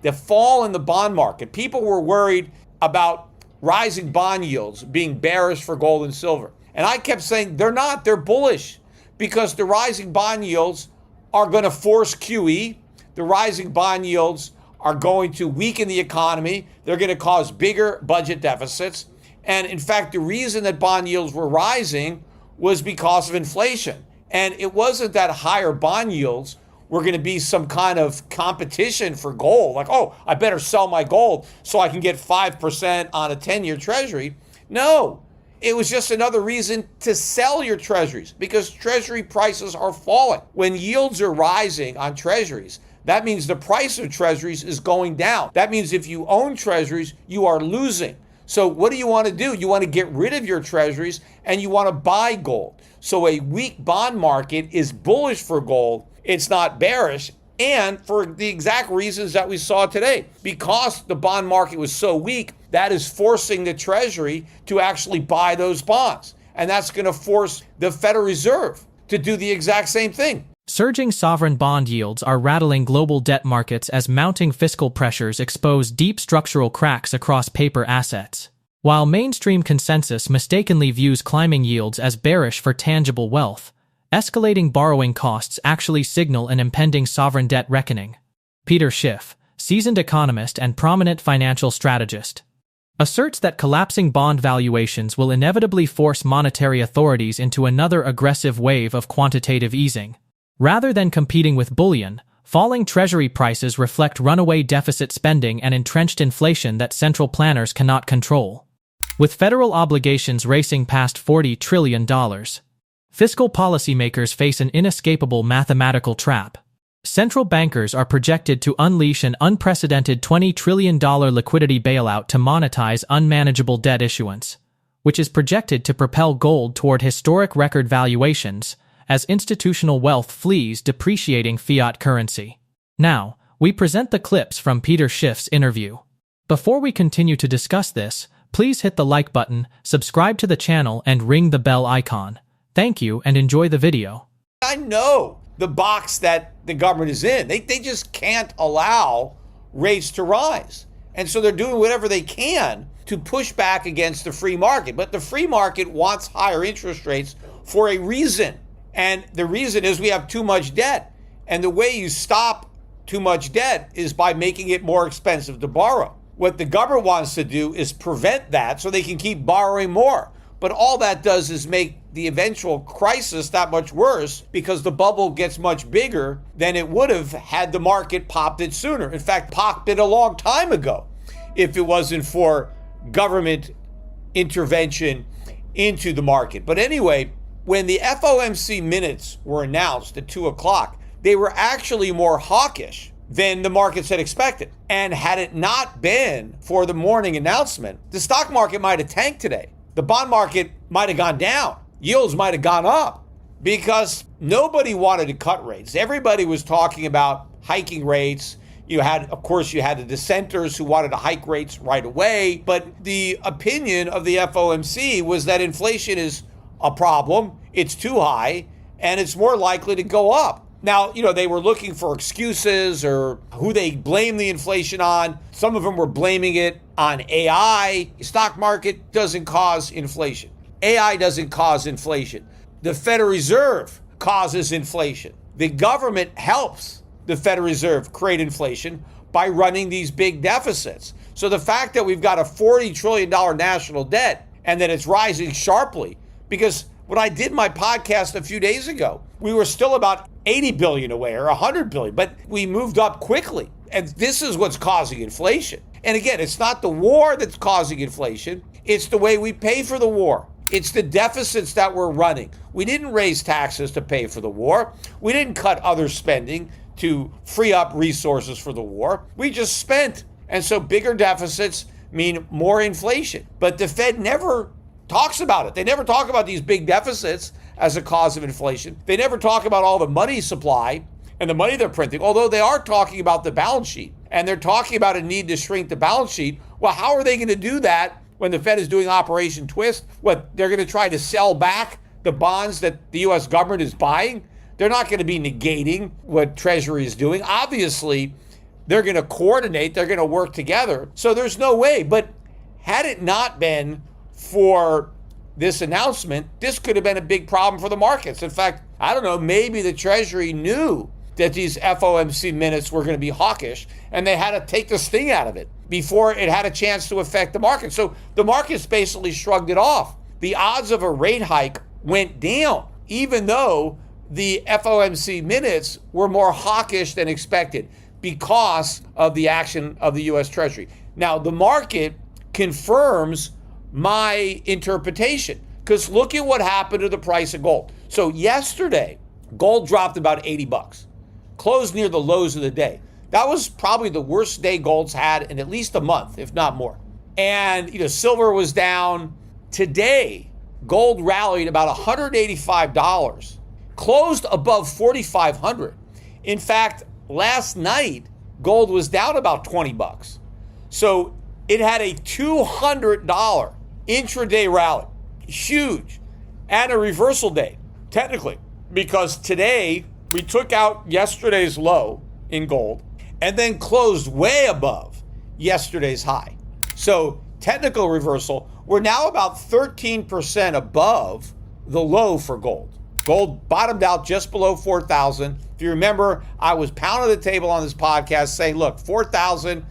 the fall in the bond market. People were worried about rising bond yields being bearish for gold and silver. And I kept saying they're not, they're bullish, because the rising bond yields are going to force QE. The rising bond yields are going to weaken the economy. They're going to cause bigger budget deficits. And in fact, the reason that bond yields were rising was because of inflation. And it wasn't that higher bond yields were going to be some kind of competition for gold. Like, oh, I better sell my gold so I can get 5% on a 10-year treasury. No, it was just another reason to sell your treasuries, because treasury prices are falling. When yields are rising on treasuries, that means the price of treasuries is going down. That means if you own treasuries, you are losing. So what do you want to do? You want to get rid of your treasuries and you want to buy gold. So a weak bond market is bullish for gold. It's not bearish. And for the exact reasons that we saw today, because the bond market was so weak, that is forcing the Treasury to actually buy those bonds. And that's going to force the Federal Reserve to do the exact same thing. Surging sovereign bond yields are rattling global debt markets as mounting fiscal pressures expose deep structural cracks across paper assets. While mainstream consensus mistakenly views climbing yields as bearish for tangible wealth, escalating borrowing costs actually signal an impending sovereign debt reckoning. Peter Schiff, seasoned economist and prominent financial strategist, asserts that collapsing bond valuations will inevitably force monetary authorities into another aggressive wave of quantitative easing. Rather than competing with bullion, falling Treasury prices reflect runaway deficit spending and entrenched inflation that central planners cannot control. With federal obligations racing past $40 trillion, fiscal policymakers face an inescapable mathematical trap. Central bankers are projected to unleash an unprecedented $20 trillion liquidity bailout to monetize unmanageable debt issuance, which is projected to propel gold toward historic record valuations as institutional wealth flees depreciating fiat currency. Now, we present the clips from Peter Schiff's interview. Before we continue to discuss this, please hit the like button, subscribe to the channel, and ring the bell icon. Thank you and enjoy the video. I know the box that the government is in. They just can't allow rates to rise. And so they're doing whatever they can to push back against the free market. But the free market wants higher interest rates for a reason. And the reason is we have too much debt. And the way you stop too much debt is by making it more expensive to borrow. What the government wants to do is prevent that so they can keep borrowing more. But all that does is make the eventual crisis that much worse, because the bubble gets much bigger than it would have had the market popped it sooner. In fact, popped it a long time ago if it wasn't for government intervention into the market. But anyway, when the FOMC minutes were announced at 2 o'clock, they were actually more hawkish than the markets had expected. And had it not been for the morning announcement, the stock market might have tanked today. The bond market might have gone down. Yields might have gone up, because nobody wanted to cut rates. Everybody was talking about hiking rates. You had the dissenters who wanted to hike rates right away. But the opinion of the FOMC was that inflation is a problem. It's too high, and it's more likely to go up. Now, they were looking for excuses or who they blame the inflation on. Some of them were blaming it on AI. The stock market doesn't cause inflation. AI doesn't cause inflation. The Federal Reserve causes inflation. The government helps the Federal Reserve create inflation by running these big deficits. So the fact that we've got a $40 trillion national debt and that it's rising sharply, because when I did my podcast a few days ago, we were still about 80 billion away or 100 billion, but we moved up quickly. And this is what's causing inflation. And again, it's not the war that's causing inflation. It's the way we pay for the war. It's the deficits that we're running. We didn't raise taxes to pay for the war. We didn't cut other spending to free up resources for the war. We just spent. And so bigger deficits mean more inflation. But the Fed never talks about it. They never talk about these big deficits as a cause of inflation. They never talk about all the money supply and the money they're printing, although they are talking about the balance sheet. And they're talking about a need to shrink the balance sheet. Well, how are they going to do that when the Fed is doing Operation Twist? What, they're going to try to sell back the bonds that the U.S. government is buying? They're not going to be negating what Treasury is doing. Obviously, They're going to coordinate. They're going to work together. So there's no way. But had it not been for this announcement, this could have been a big problem for the markets. In fact, I don't know, maybe the Treasury knew that these FOMC minutes were going to be hawkish, and they had to take the sting out of it before it had a chance to affect the market. So the markets basically shrugged it off. The odds of a rate hike went down, even though the FOMC minutes were more hawkish than expected because of the action of the U.S. Treasury. Now, the market confirms my interpretation, because look at what happened to the price of gold. So yesterday, gold dropped about 80 bucks, closed near the lows of the day. That was probably the worst day gold's had in at least a month, if not more. And, silver was down. Today, gold rallied about $185, closed above 4,500. In fact, last night, gold was down about 20 bucks. So it had a $200 intraday rally, huge, and a reversal day, technically, because today we took out yesterday's low in gold and then closed way above yesterday's high. So technical reversal, we're now about 13% above the low for gold. Gold bottomed out just below 4,000. If you remember, I was pounding the table on this podcast saying, look, 4,000,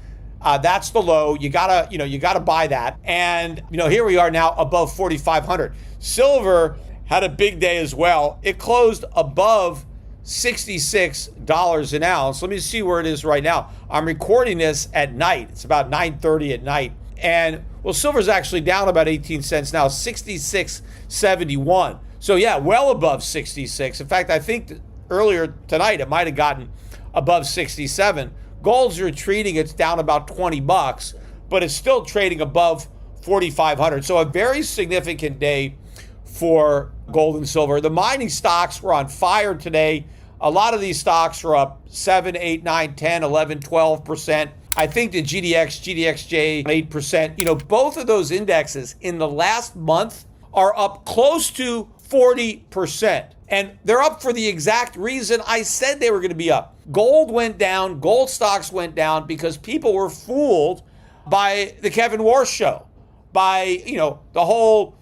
that's the low. You gotta buy that. And here we are now above 4,500. Silver had a big day as well. It closed above $66 an ounce. Let me see where it is right now. I'm recording this at night. It's about 9:30 at night. And silver's actually down about 18 cents now, 66.71. So yeah, well above 66. In fact, I think earlier tonight it might have gotten above 67. Gold's retreating, it's down about 20 bucks, but it's still trading above 4,500. So a very significant day for gold and silver. The mining stocks were on fire today. A lot of these stocks are up 7, 8, 9, 10, 11, 12%. I think the GDXJ 8%. Both of those indexes in the last month are up close to 40%. And they're up for the exact reason I said they were going to be up. Gold went down, gold stocks went down because people were fooled by the Kevin Warsh show, by, the whole,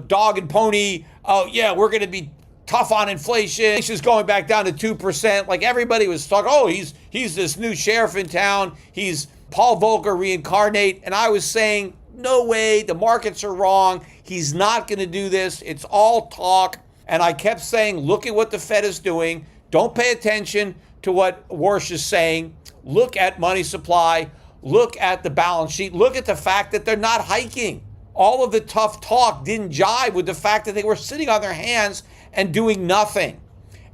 dog and pony. Oh yeah, we're going to be tough on inflation. Inflation's going back down to 2%. Like everybody was talking, oh, he's this new sheriff in town. He's Paul Volcker reincarnate. And I was saying, no way, the markets are wrong. He's not going to do this. It's all talk. And I kept saying, look at what the Fed is doing. Don't pay attention to what Warsh is saying. Look at money supply. Look at the balance sheet. Look at the fact that they're not hiking. All of the tough talk didn't jive with the fact that they were sitting on their hands and doing nothing.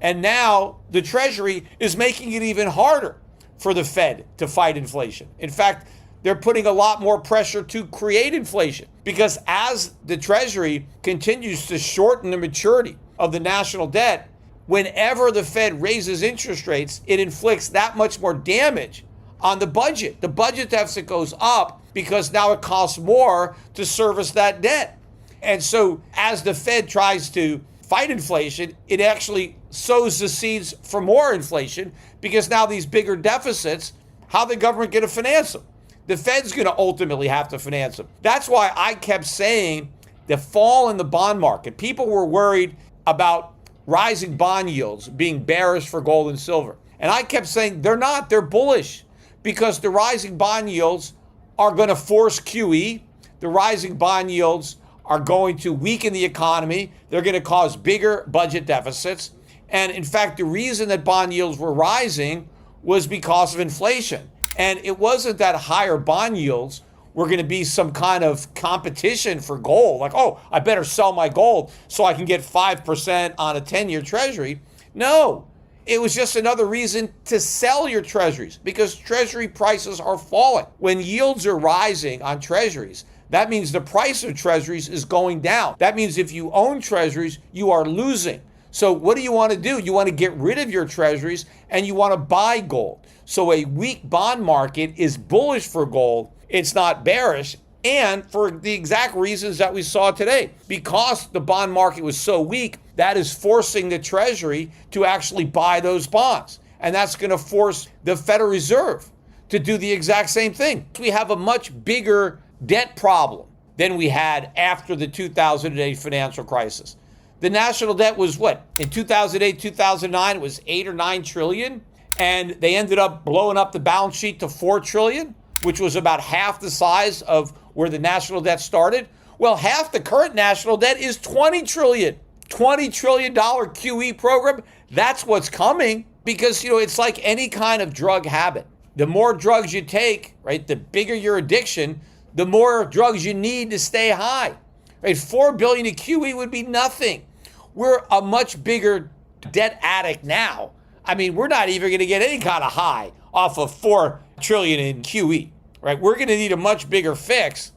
And now the Treasury is making it even harder for the Fed to fight inflation. In fact, they're putting a lot more pressure to create inflation, because as the Treasury continues to shorten the maturity of the national debt, whenever the Fed raises interest rates, it inflicts that much more damage on the budget. The budget deficit goes up because now it costs more to service that debt. And so as the Fed tries to fight inflation, it actually sows the seeds for more inflation, because now these bigger deficits, how the government going to finance them? The Fed's going to ultimately have to finance them. That's why I kept saying the fall in the bond market. People were worried about rising bond yields being bearish for gold and silver. And I kept saying they're not, they're bullish, because the rising bond yields are going to force QE. The rising bond yields are going to weaken the economy. They're going to cause bigger budget deficits. And in fact, the reason that bond yields were rising was because of inflation. And it wasn't that higher bond yields were going to be some kind of competition for gold. Like, oh, I better sell my gold so I can get 5% on a 10-year treasury. No, it was just another reason to sell your treasuries, because treasury prices are falling. When yields are rising on treasuries, that means the price of treasuries is going down. That means if you own treasuries, you are losing. So what do you want to do? You want to get rid of your treasuries and you want to buy gold. So a weak bond market is bullish for gold. It's not bearish. And for the exact reasons that we saw today, because the bond market was so weak, that is forcing the Treasury to actually buy those bonds. And that's going to force the Federal Reserve to do the exact same thing. We have a much bigger debt problem than we had after the 2008 financial crisis. The national debt was what? In 2008, 2009, it was 8 or 9 trillion. And they ended up blowing up the balance sheet to 4 trillion, which was about half the size of where the national debt started. Well, half the current national debt is 20 trillion. $20 trillion QE program. That's what's coming because, it's like any kind of drug habit. The more drugs you take, right, the bigger your addiction, the more drugs you need to stay high. Right? 4 billion in QE would be nothing. We're a much bigger debt addict now. I mean, we're not even going to get any kind of high off of 4 trillion in QE, right? We're going to need a much bigger fix,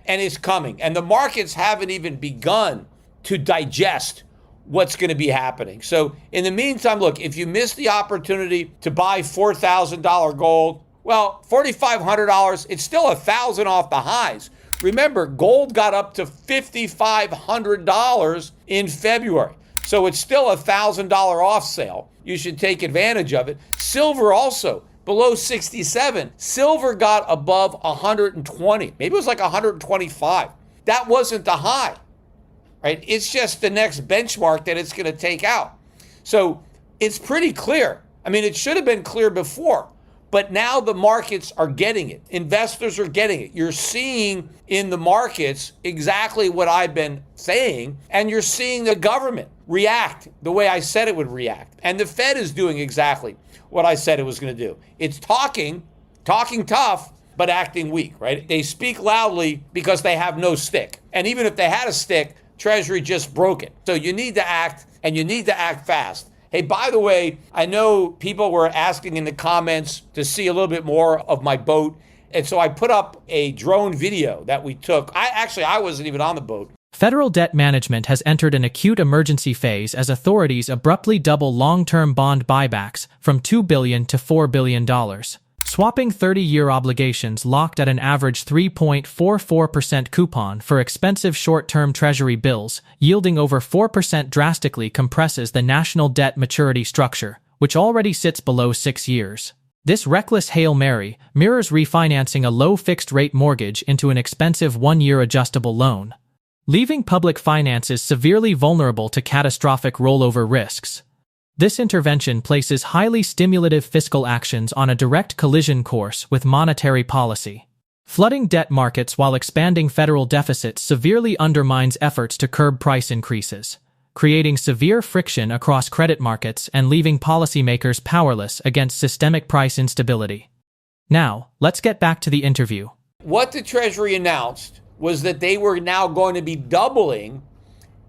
and it's coming. And the markets haven't even begun to digest what's going to be happening. So in the meantime, look, if you miss the opportunity to buy $4,000 gold, well, $4,500, it's still $1,000 off the highs. Remember, gold got up to $5,500 in February. So it's still $1,000 off sale. You should take advantage of it. Silver also below 67. Silver got above 120. Maybe it was like 125. That wasn't the high, right? It's just the next benchmark that it's going to take out. So it's pretty clear. I mean, it should have been clear before, but now the markets are getting it. Investors are getting it. You're seeing in the markets exactly what I've been saying, and you're seeing the government react the way I said it would react. And the Fed is doing exactly what I said it was going to do. It's talking tough, but acting weak, right? They speak loudly because they have no stick. And even if they had a stick, Treasury just broke it. So you need to act, and you need to act fast. Hey, by the way, I know people were asking in the comments to see a little bit more of my boat. And so I put up a drone video that we took. I wasn't even on the boat. Federal debt management has entered an acute emergency phase as authorities abruptly double long-term bond buybacks from $2 billion to $4 billion, swapping 30-year obligations locked at an average 3.44% coupon for expensive short-term Treasury bills, yielding over 4% drastically compresses the national debt maturity structure, which already sits below 6 years. This reckless Hail Mary mirrors refinancing a low fixed-rate mortgage into an expensive one-year adjustable loan, leaving public finances severely vulnerable to catastrophic rollover risks. This intervention places highly stimulative fiscal actions on a direct collision course with monetary policy. Flooding debt markets while expanding federal deficits severely undermines efforts to curb price increases, creating severe friction across credit markets and leaving policymakers powerless against systemic price instability. Now, let's get back to the interview. What the Treasury announced was that they were now going to be doubling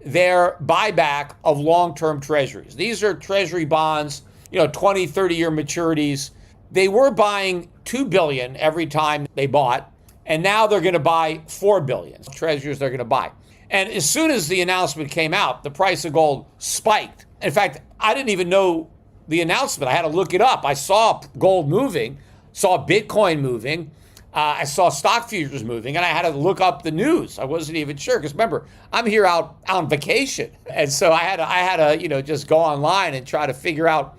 their buyback of long-term treasuries. These are treasury bonds, 20, 30-year maturities. They were buying $2 billion every time they bought, and now they're going to buy $4 billion. Treasuries they're going to buy. And as soon as the announcement came out, the price of gold spiked. In fact, I didn't even know the announcement. I had to look it up. I saw gold moving, saw Bitcoin moving, I saw stock futures moving, and I had to look up the news. I wasn't even sure because remember, I'm here out on vacation, and so I had to just go online and try to figure out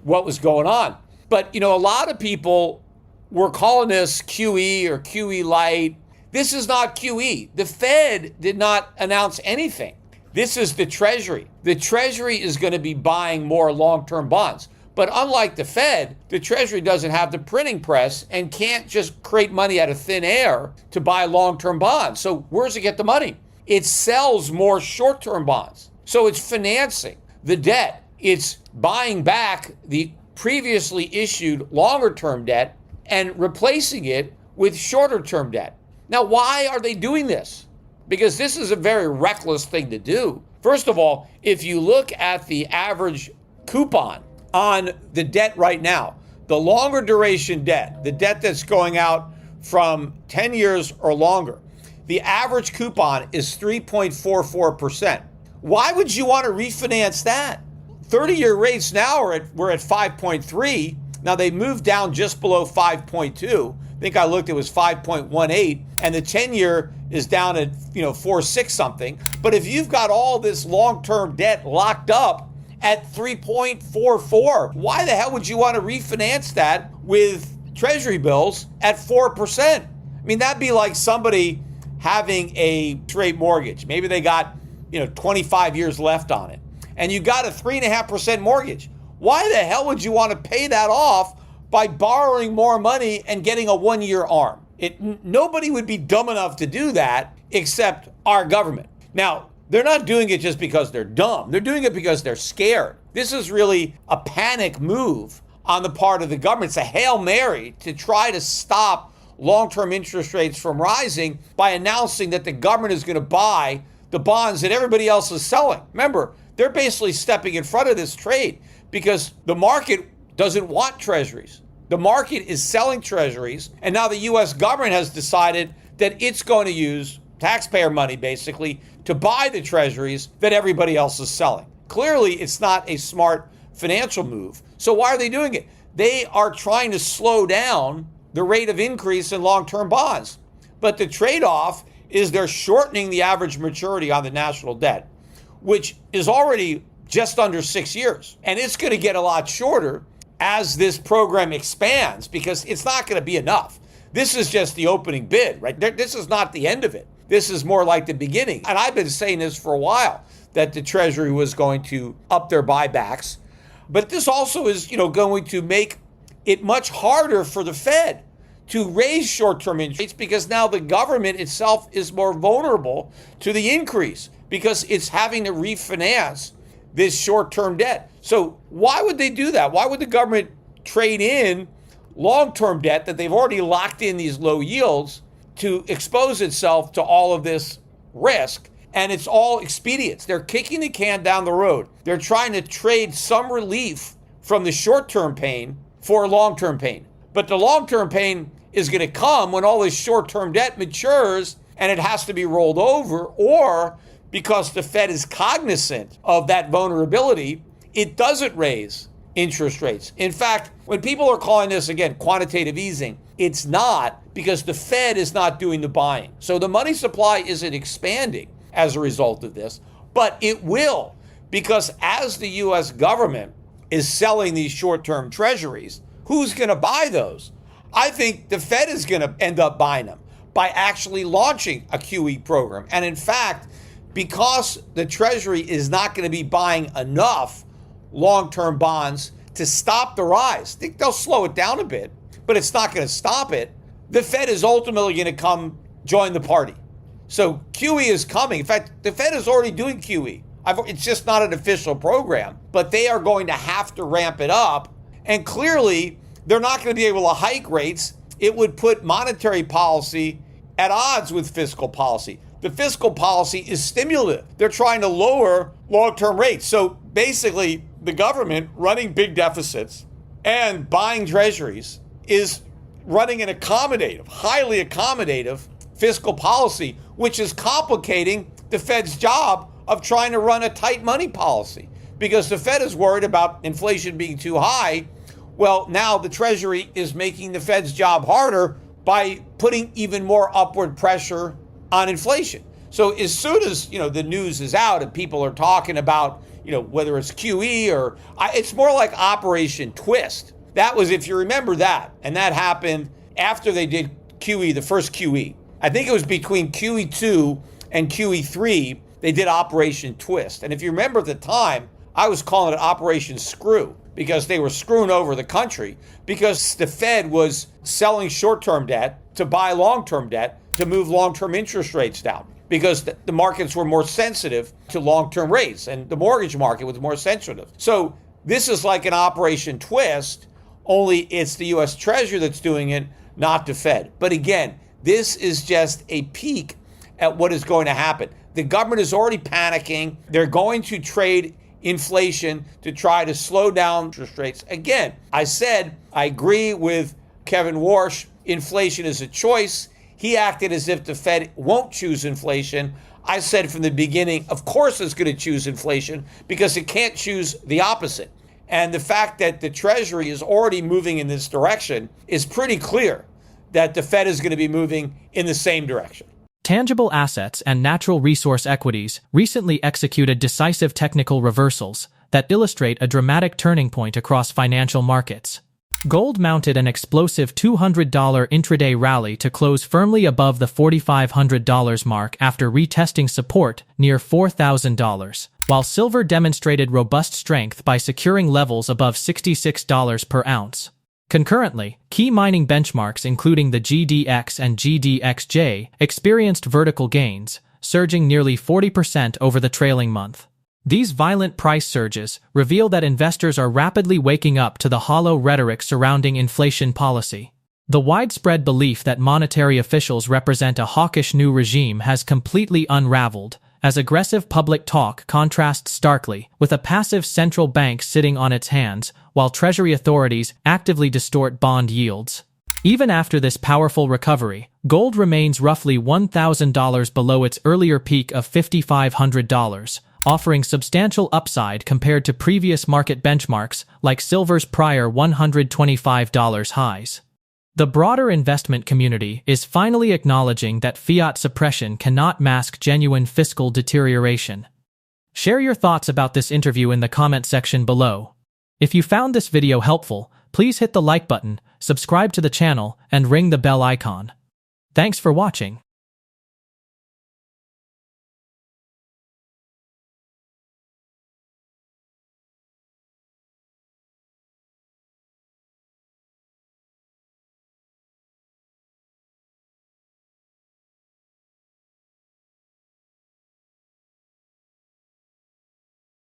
what was going on. But a lot of people were calling this QE or QE light. This is not QE. The Fed did not announce anything. This is the Treasury. The Treasury is going to be buying more long-term bonds. But unlike the Fed, the Treasury doesn't have the printing press and can't just create money out of thin air to buy long-term bonds. So where does it get the money? It sells more short-term bonds. So it's financing the debt. It's buying back the previously issued longer-term debt and replacing it with shorter-term debt. Now, why are they doing this? Because this is a very reckless thing to do. First of all, if you look at the average coupon on the debt right now, the longer duration debt, the debt that's going out from 10 years or longer, the average coupon is 3.44%. Why would you want to refinance that? 30-year rates now we're at 5.3. Now they moved down just below 5.2. I think I looked, it was 5.18, and the 10-year is down at 4.6 something. But if you've got all this long-term debt locked up at 3.44, why the hell would you want to refinance that with Treasury bills at 4%. I mean, that'd be like somebody having a straight mortgage. Maybe they got, 25 years left on it. And you got a 3.5% mortgage. Why the hell would you want to pay that off by borrowing more money and getting a 1-year ARM? Nobody would be dumb enough to do that except our government. Now, they're not doing it just because they're dumb. They're doing it because they're scared. This is really a panic move on the part of the government. It's a Hail Mary to try to stop long-term interest rates from rising by announcing that the government is going to buy the bonds that everybody else is selling. Remember, they're basically stepping in front of this trade because the market doesn't want treasuries. The market is selling treasuries, and now the U.S. government has decided that it's going to use taxpayer money, basically, to buy the treasuries that everybody else is selling. Clearly, it's not a smart financial move. So why are they doing it? They are trying to slow down the rate of increase in long-term bonds. But the trade-off is they're shortening the average maturity on the national debt, which is already just under 6 years. And it's going to get a lot shorter as this program expands because it's not going to be enough. This is just the opening bid, right? This is not the end of it. This is more like the beginning. And I've been saying this for a while, that the Treasury was going to up their buybacks. But this also is, going to make it much harder for the Fed to raise short-term interest rates because now the government itself is more vulnerable to the increase because it's having to refinance this short-term debt. So why would they do that? Why would the government trade in long-term debt that they've already locked in these low yields to expose itself to all of this risk? And it's all expedience. They're kicking the can down the road. They're trying to trade some relief from the short-term pain for long-term pain. But the long-term pain is going to come when all this short-term debt matures and it has to be rolled over, or because the Fed is cognizant of that vulnerability, it doesn't raise interest rates. In fact, when people are calling this, again, quantitative easing, it's not, because the Fed is not doing the buying. So the money supply isn't expanding as a result of this, but it will, because as the U.S. government is selling these short-term treasuries, who's going to buy those? I think the Fed is going to end up buying them by actually launching a QE program. And in fact, because the Treasury is not going to be buying enough long-term bonds to stop the rise, I think they'll slow it down a bit, but it's not going to stop it. The Fed is ultimately going to come join the party. So QE is coming. In fact, the Fed is already doing QE. It's just not an official program, but they are going to have to ramp it up. And clearly, they're not going to be able to hike rates. It would put monetary policy at odds with fiscal policy. The fiscal policy is stimulative. They're trying to lower long-term rates. So basically, the government running big deficits and buying treasuries is running an accommodative, highly accommodative fiscal policy, which is complicating the Fed's job of trying to run a tight money policy, because the Fed is worried about inflation being too high. Well, now the Treasury is making the Fed's job harder by putting even more upward pressure on inflation. So as soon as, the news is out and people are talking about, whether it's QE or it's more like Operation Twist. That was, if you remember that, and that happened after they did QE, the first QE. I think it was between QE2 and QE3, they did Operation Twist. And if you remember at the time, I was calling it Operation Screw, because they were screwing over the country, because the Fed was selling short-term debt to buy long-term debt to move long-term interest rates down, because the markets were more sensitive to long-term rates and the mortgage market was more sensitive. So this is like an Operation Twist, only it's the U.S. Treasury that's doing it, not the Fed. But again, this is just a peek at what is going to happen. The government is already panicking. They're going to trade inflation to try to slow down interest rates. Again, I said I agree with Kevin Warsh. Inflation is a choice. He acted as if the Fed won't choose inflation. I said from the beginning, of course it's going to choose inflation because it can't choose the opposite. And the fact that the Treasury is already moving in this direction is pretty clear that the Fed is going to be moving in the same direction. Tangible assets and natural resource equities recently executed decisive technical reversals that illustrate a dramatic turning point across financial markets. Gold mounted an explosive $200 intraday rally to close firmly above the $4,500 mark after retesting support near $4,000, while silver demonstrated robust strength by securing levels above $66 per ounce. Concurrently, key mining benchmarks including the GDX and GDXJ experienced vertical gains, surging nearly 40% over the trailing month. These violent price surges reveal that investors are rapidly waking up to the hollow rhetoric surrounding inflation policy. The widespread belief that monetary officials represent a hawkish new regime has completely unraveled, as aggressive public talk contrasts starkly with a passive central bank sitting on its hands while Treasury authorities actively distort bond yields. Even after this powerful recovery, gold remains roughly $1,000 below its earlier peak of $5,500, offering substantial upside compared to previous market benchmarks like silver's prior $125 highs. The broader investment community is finally acknowledging that fiat suppression cannot mask genuine fiscal deterioration. Share your thoughts about this interview in the comment section below. If you found this video helpful, please hit the like button, subscribe to the channel, and ring the bell icon. Thanks for watching.